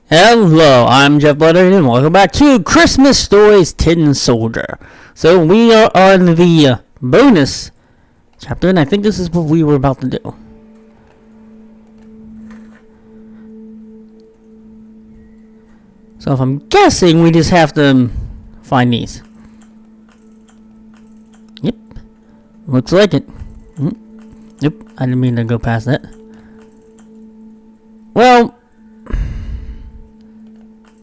Hello, I'm Jeff Butter, and welcome back to Christmas Stories Tin Soldier. So we are on the bonus chapter, and I think this is what we were about to do. So if I'm guessing, we just have to find these. Yep, looks like it. Yep, I didn't mean to go past that. Well,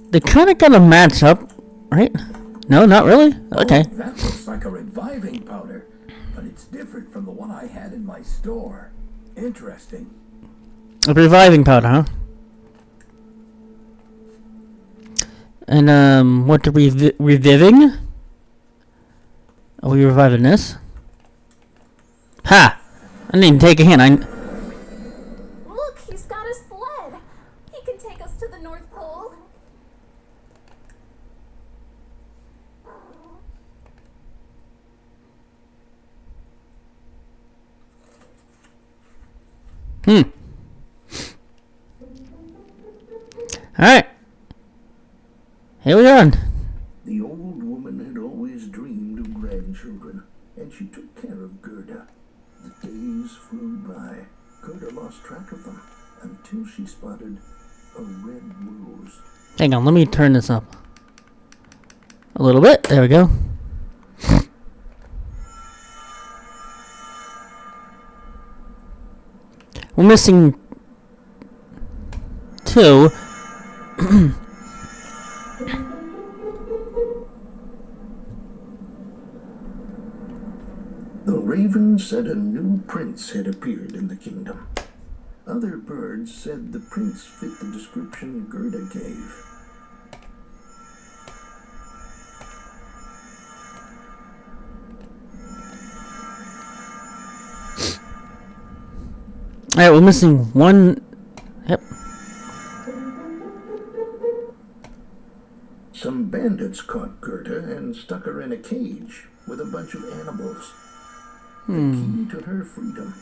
they kind of gotta match up, right? No, not really? Okay. Oh, that looks like a reviving powder, but it's different from the one I had in my store. Interesting. A reviving powder, huh? And, what are we reviving? Are we reviving this? Ha! I didn't even take a hint. Look, he's got a sled. He can take us to the North Pole. Alright. Here we are. The old woman had always dreamed of grandchildren, and she took care of Gerda. The days flew by. Gerda lost track of them until she spotted a red rose. Hang on, let me turn this up a little bit. There we go. We're missing two. The raven said a new prince had appeared in the kingdom. Other birds said the prince fit the description Gerda gave. Alright, we're missing one. Yep. Some bandits caught Gerda and stuck her in a cage with a bunch of animals. The key to her freedom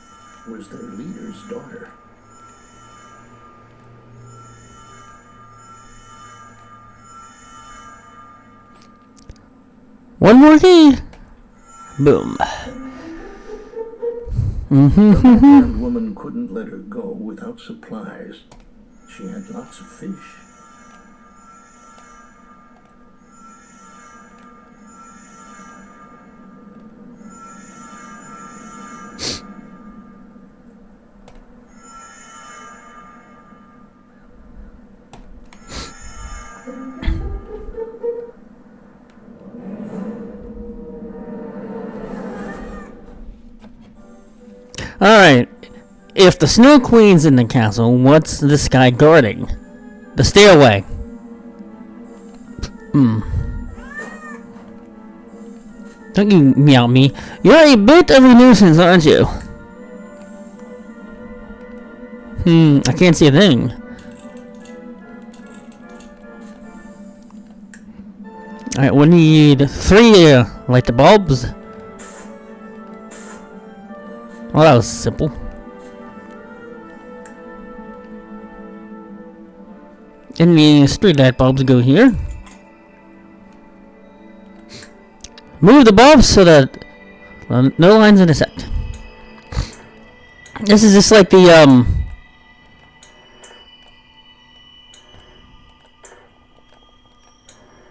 was their leader's daughter. One more key. Boom. The backward woman couldn't let her go without supplies. She had lots of fish. Alright. If the Snow Queen's in the castle, what's this guy guarding? The stairway. Don't you meow me. You're a bit of a nuisance, aren't you? I can't see a thing. Alright, we need 3 light the bulbs. Well, that was simple. And the street light bulbs go here. Move the bulbs so that no lines intersect. This is just like the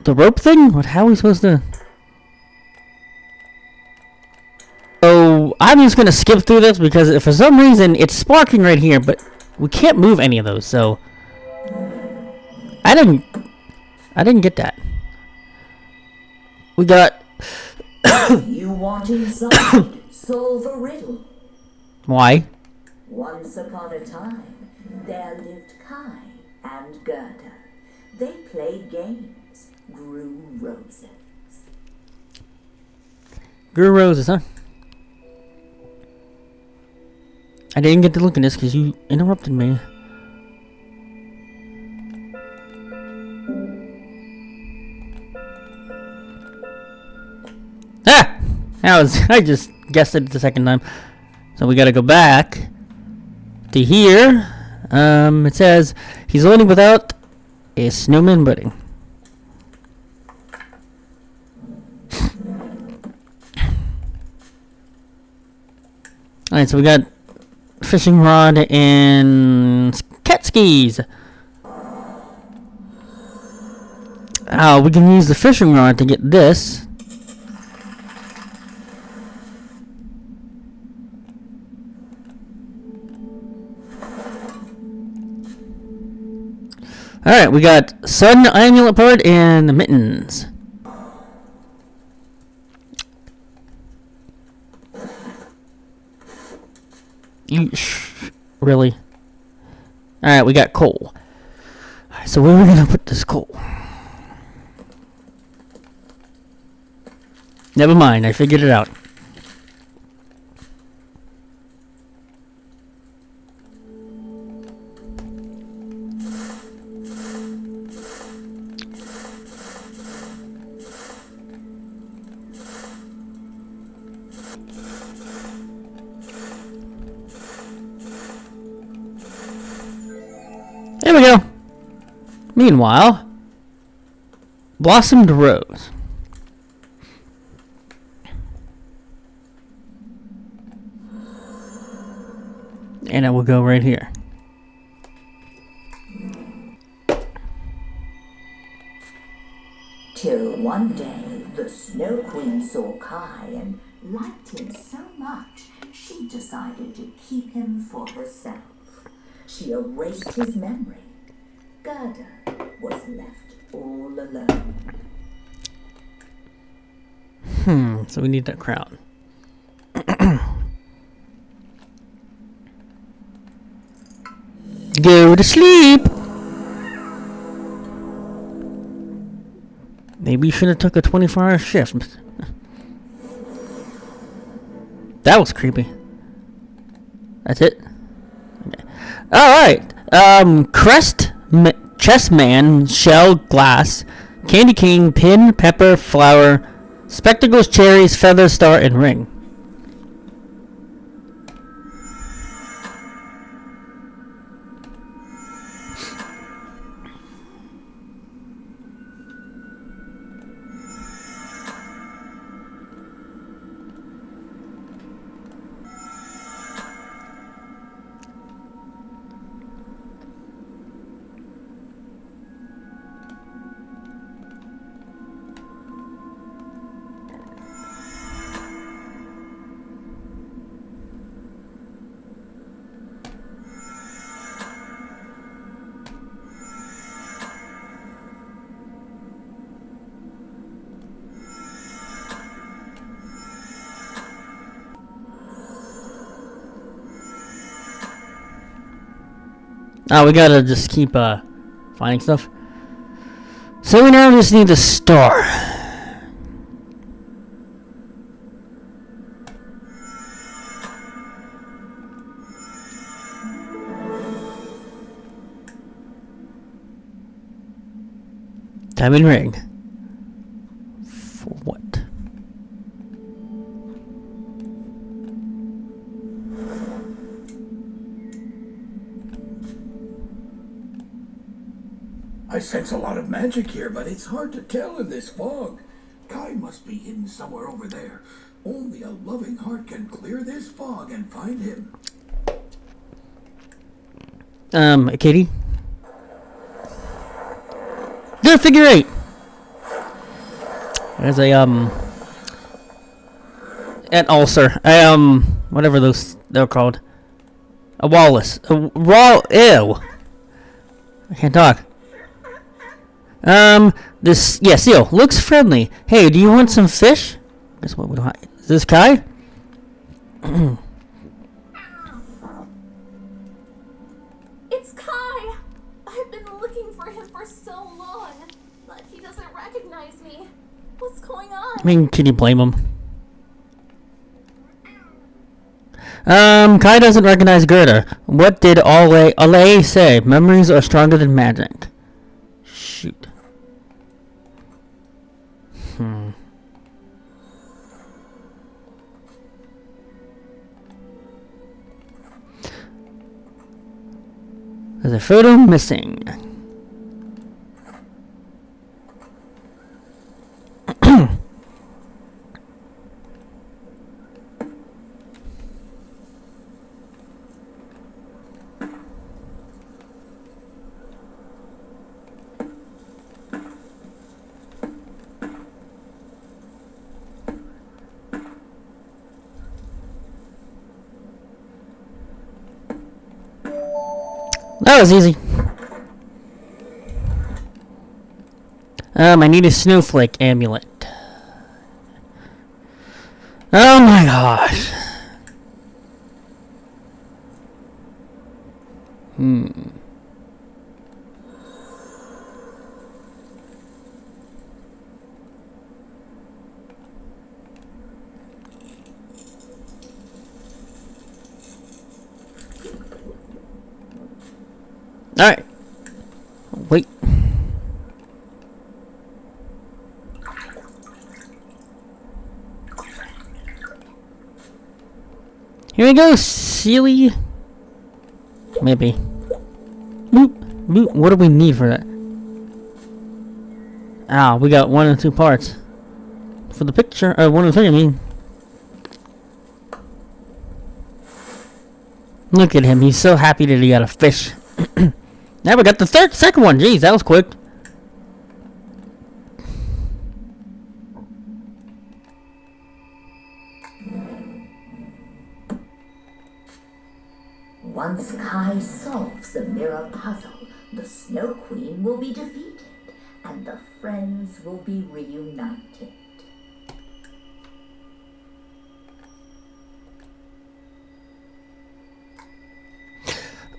rope thing? How are we supposed to? So I'm just gonna skip through this because if for some reason it's sparking right here, but we can't move any of those. So I didn't get that. We got. You want inside? Solve a riddle. Why? Once upon a time, there lived Kai and Gerda. They played games, grew roses. Grew roses, huh? I didn't get to look at this because you interrupted me. Ah! I just guessed it the second time. So we gotta go back to here. It says he's only without a snowman wedding. Alright, so we got fishing rod and cat skis. We can use the fishing rod to get this. Alright, we got sun amulet part and mittens. Really? Alright, we got coal. So where are we gonna put this coal? Never mind, I figured it out. There we go. Meanwhile, blossomed rose. And it will go right here. Till one day, the Snow Queen saw Kai and liked him so much, she decided to keep him for herself. She erased his memory. Gerda was left all alone. So we need that crown. Go to sleep. Maybe you should have took a 24-hour shift. That was creepy. That's it. Okay. All right. Crest, chessman, shell, glass, candy cane, pin, pepper, flower, spectacles, cherries, feather, star, and ring. We gotta just keep finding stuff. So we now just need the star. Diamond ring. For what? I sense a lot of magic here, but it's hard to tell in this fog. Kai must be hidden somewhere over there. Only a loving heart can clear this fog and find him. Katie? Do a figure eight! There's a, an ulcer. Whatever they're called. A Wallace. A raw, ew. I can't talk. Seal. Looks friendly. Hey, do you want some fish? Guess what? Is this Kai? It's Kai! I've been looking for him for so long, but he doesn't recognize me. What's going on? I mean, can you blame him? Kai doesn't recognize Gerda. What did Ale say? Memories are stronger than magic. Shoot. There's a photo missing. That was easy. I need a snowflake amulet. Oh my gosh. Alright. Wait. Here we go, silly. Maybe. Boop. Boop. What do we need for that? Ah, we got 1 and 2 parts. For the picture, 1 and 3, I mean. Look at him, he's so happy that he got a fish. Now we got the second one. Jeez, that was quick. Once Kai solves the mirror puzzle, the Snow Queen will be defeated, and the friends will be reunited.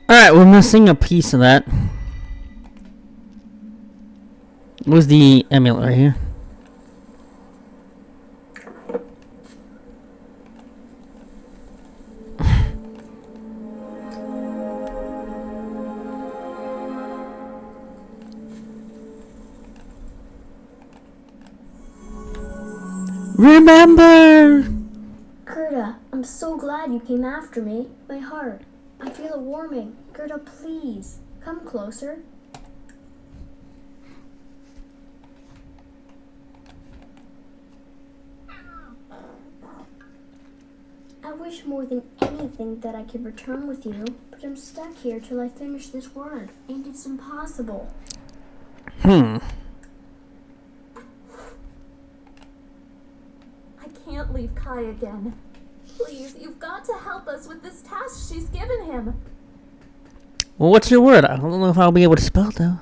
Alright, we're missing a piece of that. Where's the amulet right here? Remember! Gerda, I'm so glad you came after me. My heart. I feel it warming. Gerda, please, come closer. I wish more than anything that I could return with you, but I'm stuck here till I finish this word, and it's impossible. I can't leave Kai again. Please, you've got to help us with this task she's given him. Well, what's your word? I don't know if I'll be able to spell it, though.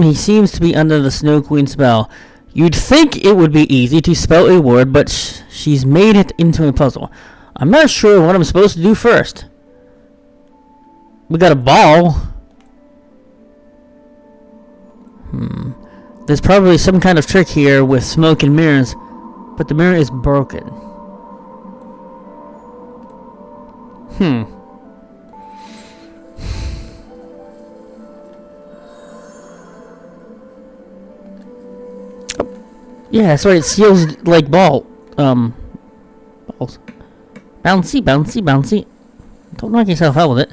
He seems to be under the Snow Queen spell. You'd think it would be easy to spell a word, but she's made it into a puzzle. I'm not sure what I'm supposed to do first. We got a ball. There's probably some kind of trick here with smoke and mirrors, but the mirror is broken. Yeah, that's right. It seals like balls. Bouncy, bouncy, bouncy. Don't knock yourself out with it.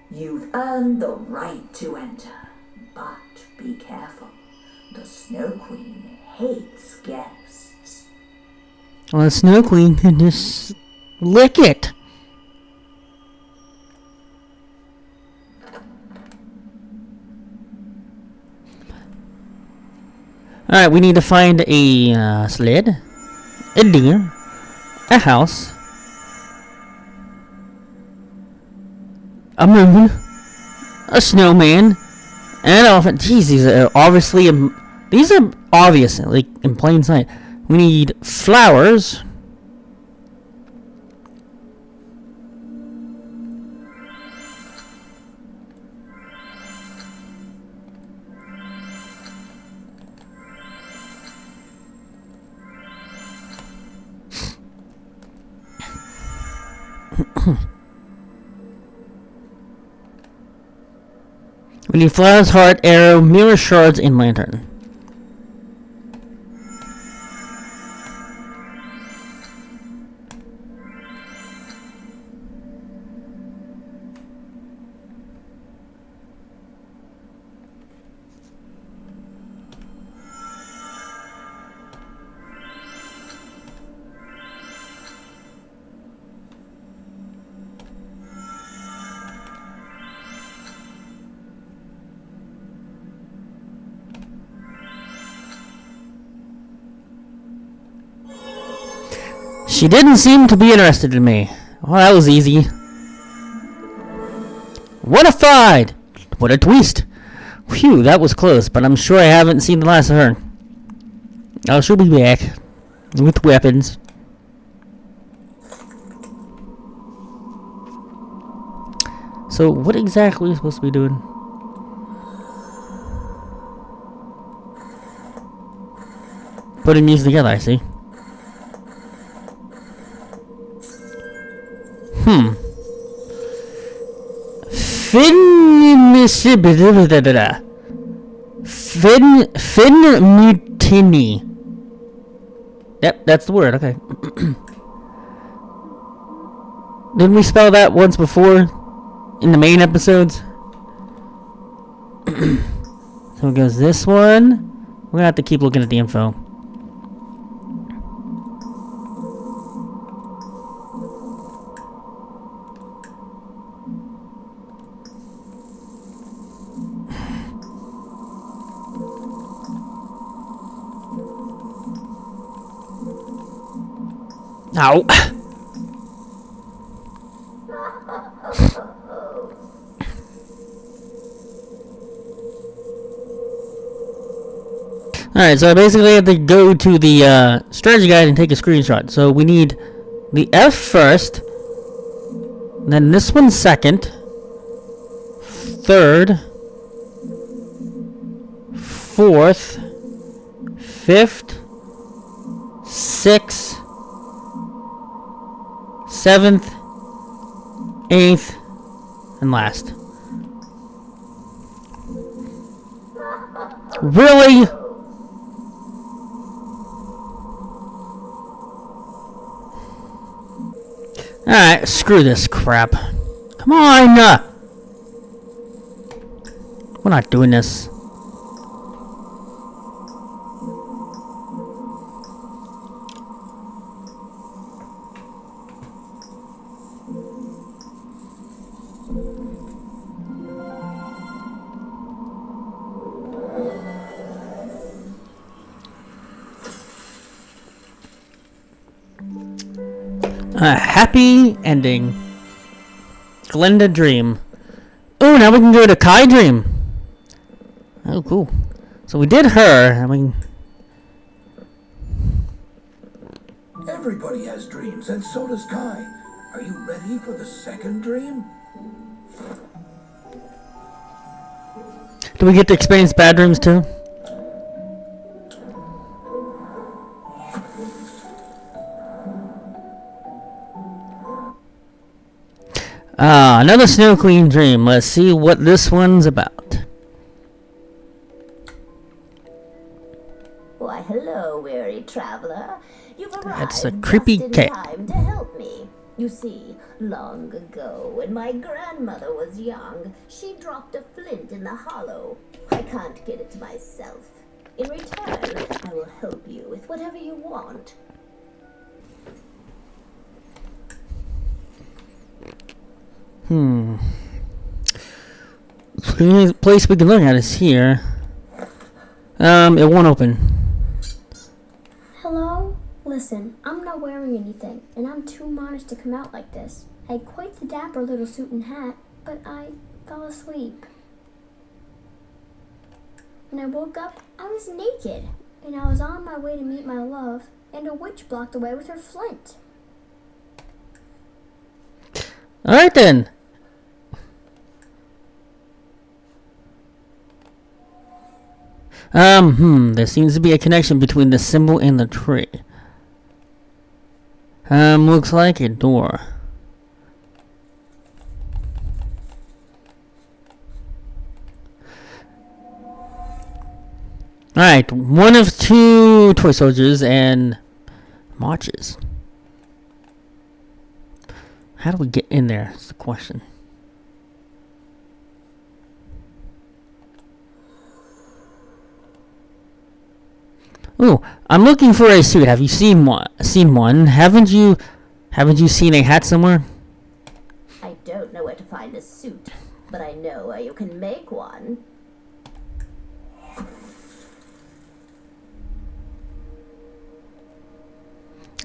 You've earned the right to enter, but be careful. The Snow Queen hates guests. Well, the Snow Queen can just lick it. Alright, we need to find a sled, a deer, a house, a moon, a snowman, and an elephant. Jeez, these are obviously in plain sight. We need flowers. We need flowers, heart, arrow, mirror shards, and lantern. She didn't seem to be interested in me. Well, that was easy. What a fight! What a twist! Phew, that was close, but I'm sure I haven't seen the last of her. Oh, she'll be back. With weapons. So, what exactly are we supposed to be doing? Putting these together, I see. Mutiny. Yep, that's the word, okay. Didn't we spell that once before? In the main episodes? So it goes this one. We're gonna have to keep looking at the info. Ow. Alright, so I basically have to go to the strategy guide and take a screenshot. So we need the F first, then this one second, third, fourth, fifth, sixth, seventh, eighth, and last. Really? Alright, screw this crap. Come on! We're not doing this. A happy ending. Glenda Dream. Oh, now we can go to Kai Dream. Oh, cool. So we did her. I mean, Everybody has dreams, and so does Kai. Are you ready for the second dream? do we get to experience bad dreams too? Another Snow Queen dream. Let's see what this one's about. Why, hello, weary traveler. You've arrived That's a creepy just in cat. time to help me. You see, long ago, when my grandmother was young, she dropped a flint in the hollow. I can't get it to myself. In return, I will help you with whatever you want. The only place we can look at is here. It won't open. Hello? Listen, I'm not wearing anything, and I'm too modest to come out like this. I had quite the dapper little suit and hat, but I fell asleep. When I woke up, I was naked, and I was on my way to meet my love, and a witch blocked the way with her flint. Alright then. There seems to be a connection between the symbol and the tree. Looks like a door. Alright, one of two toy soldiers and marches. How do we get in there? That's the question. Ooh, I'm looking for a suit. Have you seen one? Haven't you seen a hat somewhere? I don't know where to find a suit, but I know where you can make one.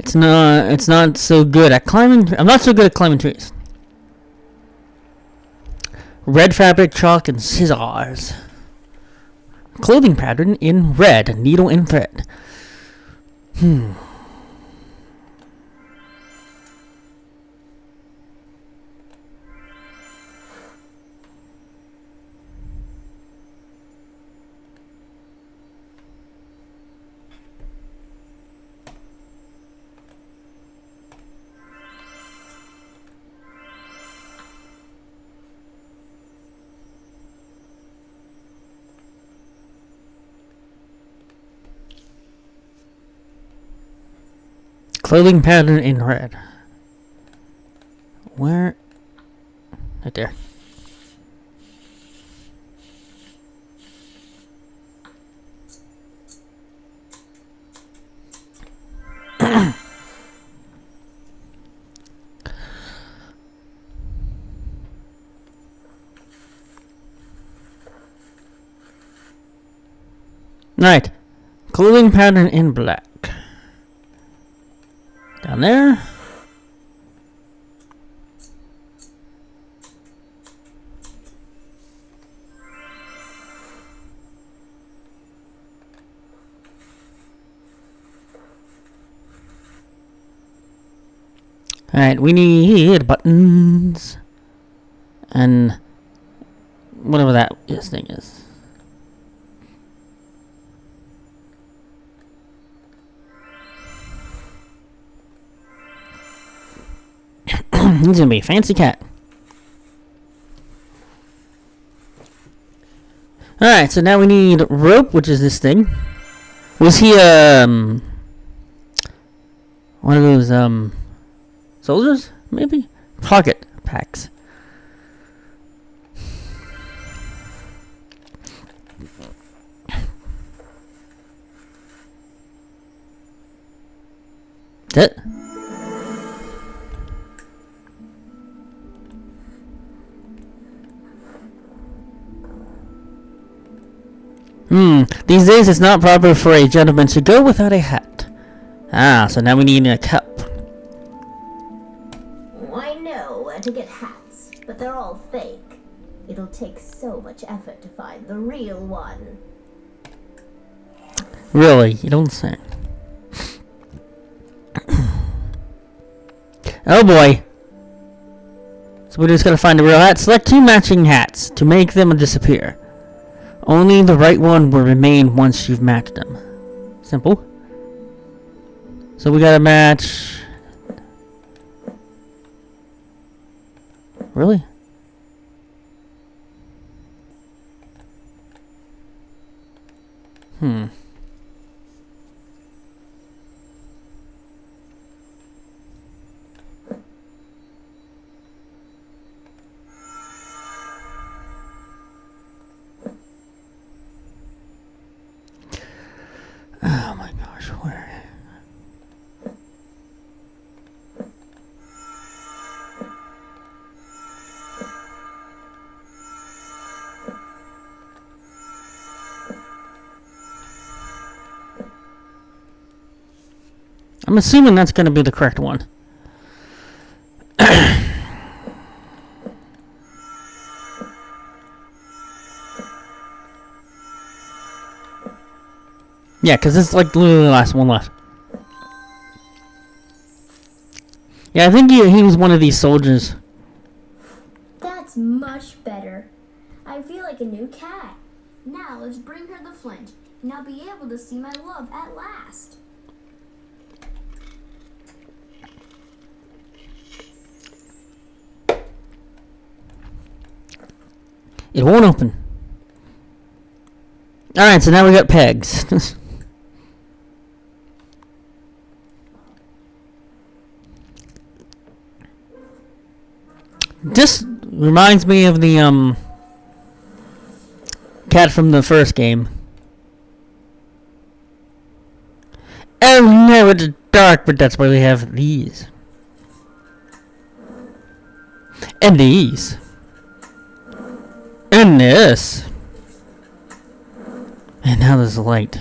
It's not so good at climbing. I'm not so good at climbing trees. Red fabric, chalk, and scissors. Clothing pattern in red, needle and thread. Clothing pattern in red. Where? Right there. Right. Clothing pattern in black. Down there. Alright, we need buttons. And whatever that thing is. He's gonna be a fancy cat. Alright, so now we need rope, which is this thing. Was he one of those soldiers? Maybe? Pocket packs. That's it. These days it's not proper for a gentleman to go without a hat. Ah, so now we need a cup. I know where to get hats, but they're all fake. It'll take so much effort to find the real one. Really? You don't say. Oh boy. So we just gotta find a real hat. Select 2 matching hats to make them disappear. Only the right one will remain once you've matched them. Simple. So we gotta match... Really? Oh my gosh, where? I'm assuming that's going to be the correct one. Yeah, because it's like literally the last one left. Yeah, I think he was one of these soldiers. That's much better. I feel like a new cat. Now let's bring her the flint, and I'll be able to see my love at last. It won't open. Alright, so now we got pegs. This reminds me of the cat from the first game. Oh no, it's dark, but that's why we have these. And these. And this. And now there's a light.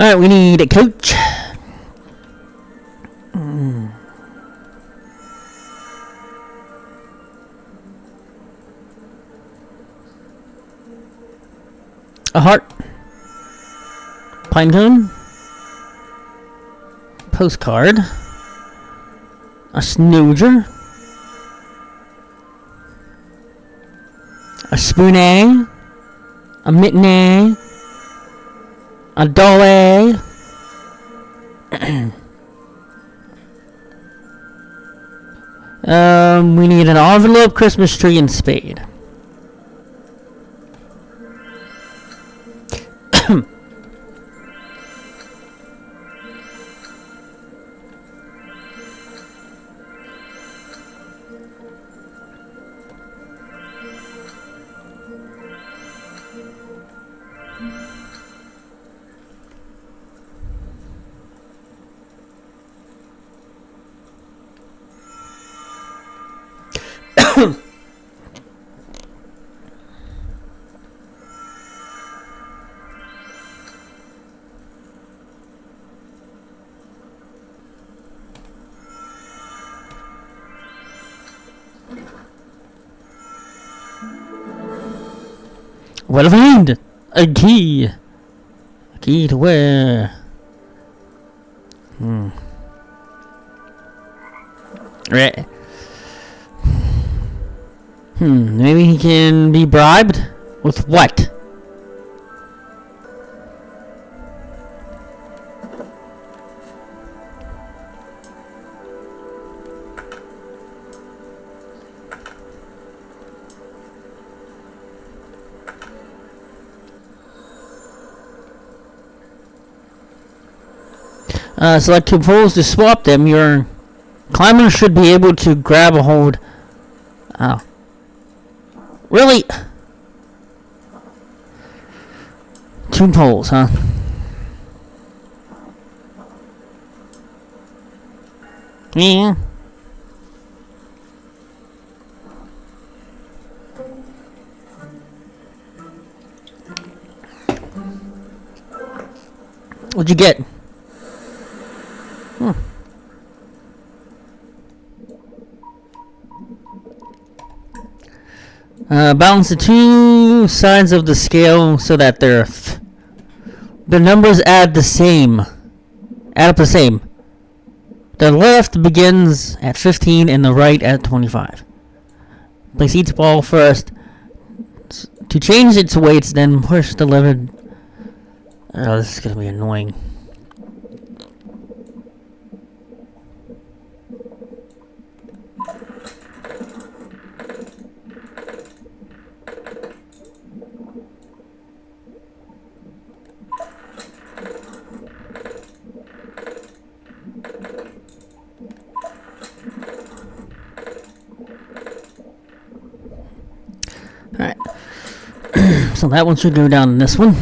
Alright, we need a coach. A heart. Pinecone. Postcard. A snoozer. A spoonie. A mittenay. A dolly. We need an envelope, Christmas tree, and spade. What have I found? A key. A key to where? Right. Maybe he can be bribed? With what? Select two poles to swap them. Your climber should be able to grab a hold. Oh. Really? Two poles, huh? Yeah. What'd you get? Balance the two sides of the scale so that the numbers add the same. Add up the same. The left begins at 15 and the right at 25. Place each ball first. To change its weights, then push the lever. Oh, this is gonna be annoying. Alright. So that one should go down in this one.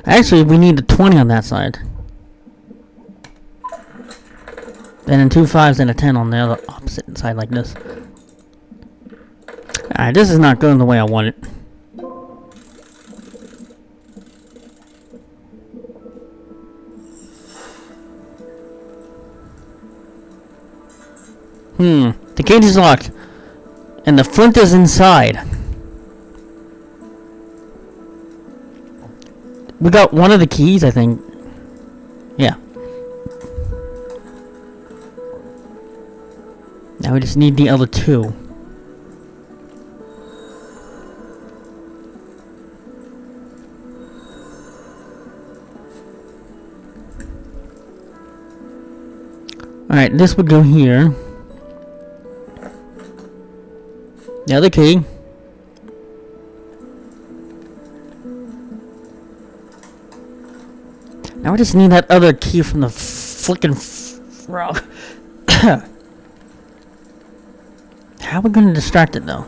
Actually, we need a 20 on that side. And then two 5s and a 10 on the other opposite side like this. Alright, this is not going the way I want it. The cage is locked. And the flint is inside. We got one of the keys, I think. Yeah. Now we just need the other two. Alright, this would go here. The other key. Now we just need that other key from the flicking frog. How are we gonna distract it though?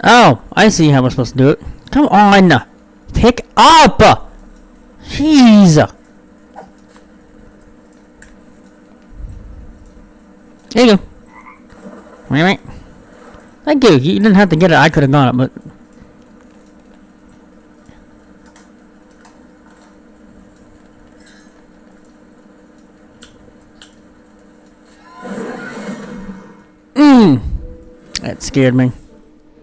Oh, I see how we're supposed to do it. Come on! Pick up! Jeez! There you go. Right. Thank you. You didn't have to get it. I could have gone it, but. That scared me.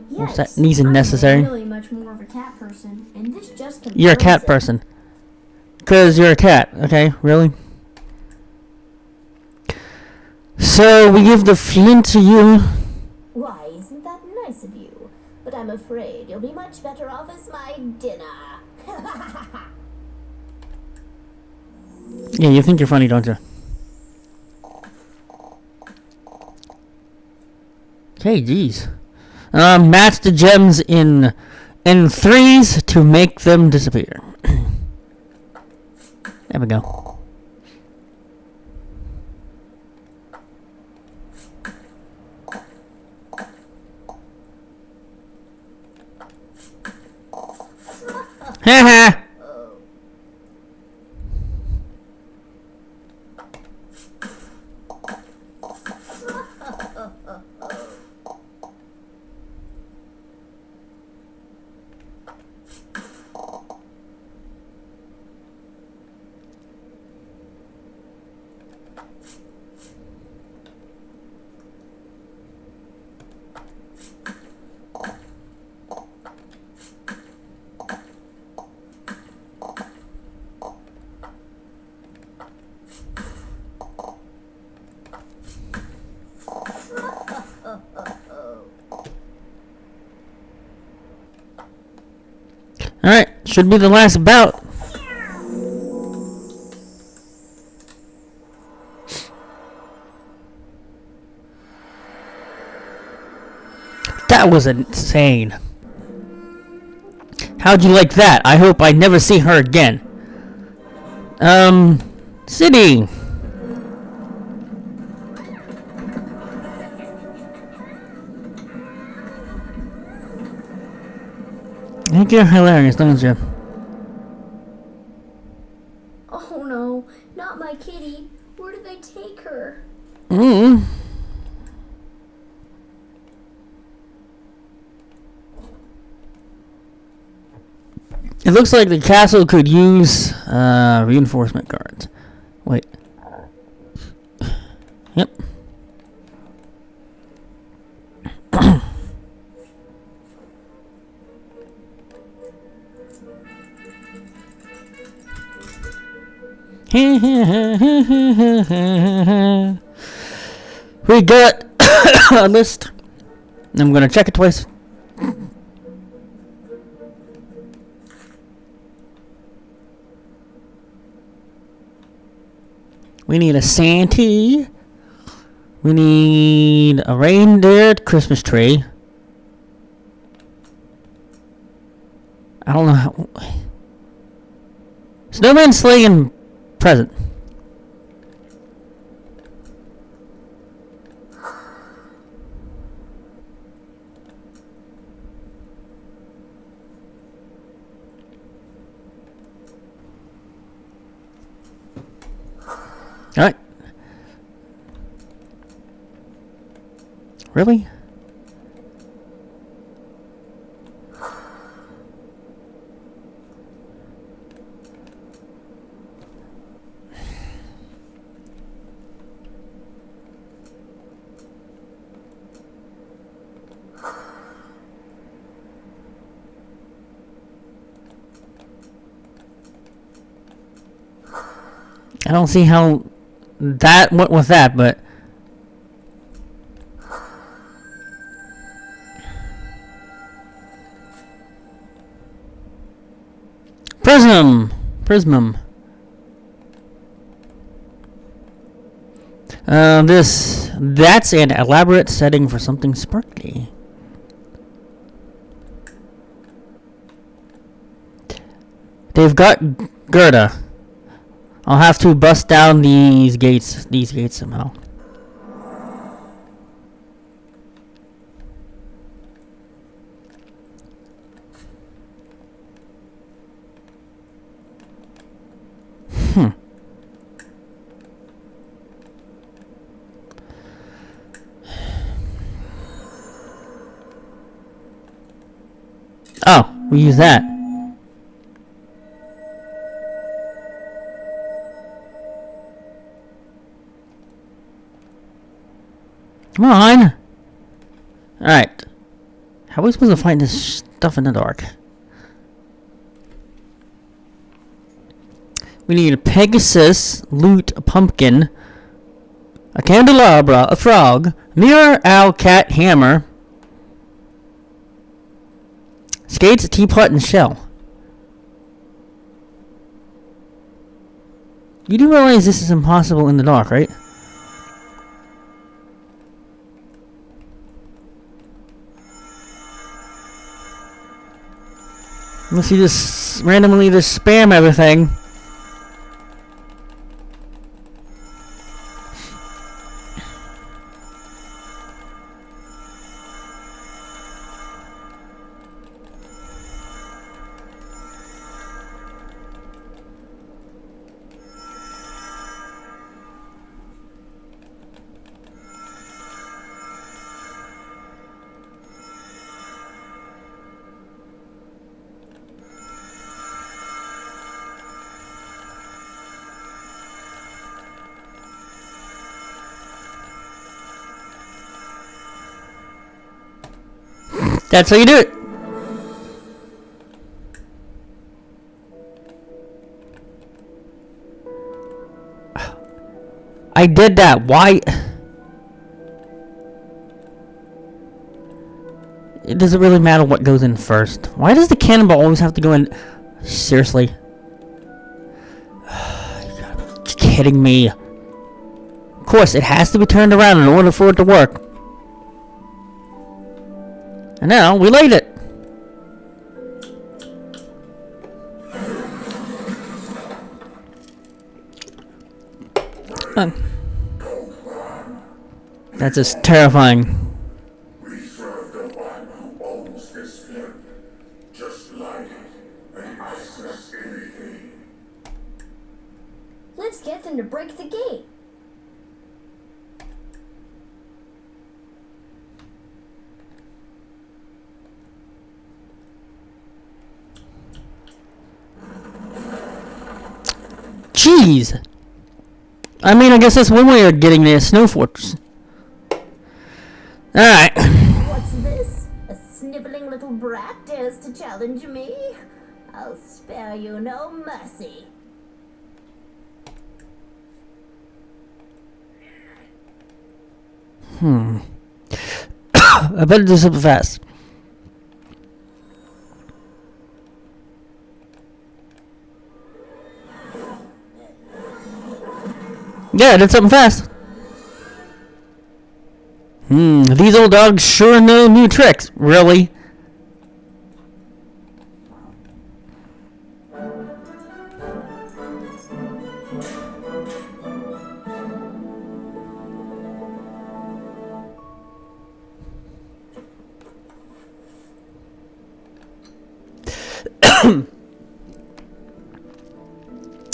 What's that? Needs unnecessary. I'm really much more of a cat person, and this just confirms You're a cat it. person. Because you're a cat. Okay, really? So, we give the flint to you. Why, isn't that nice of you? But I'm afraid you'll be much better off as my dinner. Yeah, you think you're funny, don't you? Okay, jeez. Match the gems in threes to make them disappear. There we go. Haha. Alright, should be the last bout. That was insane. How'd you like that? I hope I never see her again. City. I think you're hilarious, don't you? Oh no, not my kitty. Where did they take her? It looks like the castle could use reinforcement guards. Wait. Yep. We got a list. I'm gonna check it twice. We need a Santa. We need a reindeer Christmas tree. I don't know how. Snowman sleigh and present. Alright. Really? I don't see how that went with that, but Prism. That's an elaborate setting for something sparkly. They've got Gerda. I'll have to bust down these gates somehow. We use that. Come on! Alright. How are we supposed to find this stuff in the dark? We need a Pegasus, loot, a pumpkin, a candelabra, a frog, mirror, owl, cat, hammer, skates, teapot, and shell. You do realize this is impossible in the dark, right? Unless you just randomly just spam everything. That's how you do it. I did that. Why? It doesn't really matter what goes in first. Why does the cannonball always have to go in? Seriously? You gotta be kidding me. Of course, it has to be turned around in order for it to work. And now, we laid it! That's just terrifying. We serve the one who owns this flame. Just light it and ask us anything. Let's get them to break the gate. Jeez! I mean, I guess that's one way of getting the snow fortress. Alright. What's this? A sniveling little brat dares to challenge me? I'll spare you no mercy. I better do something fast. Yeah, I did something fast. These old dogs sure know new tricks. Really?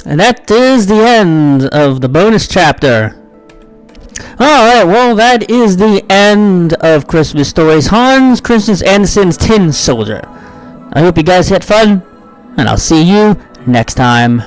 And that is the end of the bonus chapter. Alright, well, that is the end of Christmas Stories. Hans Christian Andersen's Tin Soldier. I hope you guys had fun, and I'll see you next time.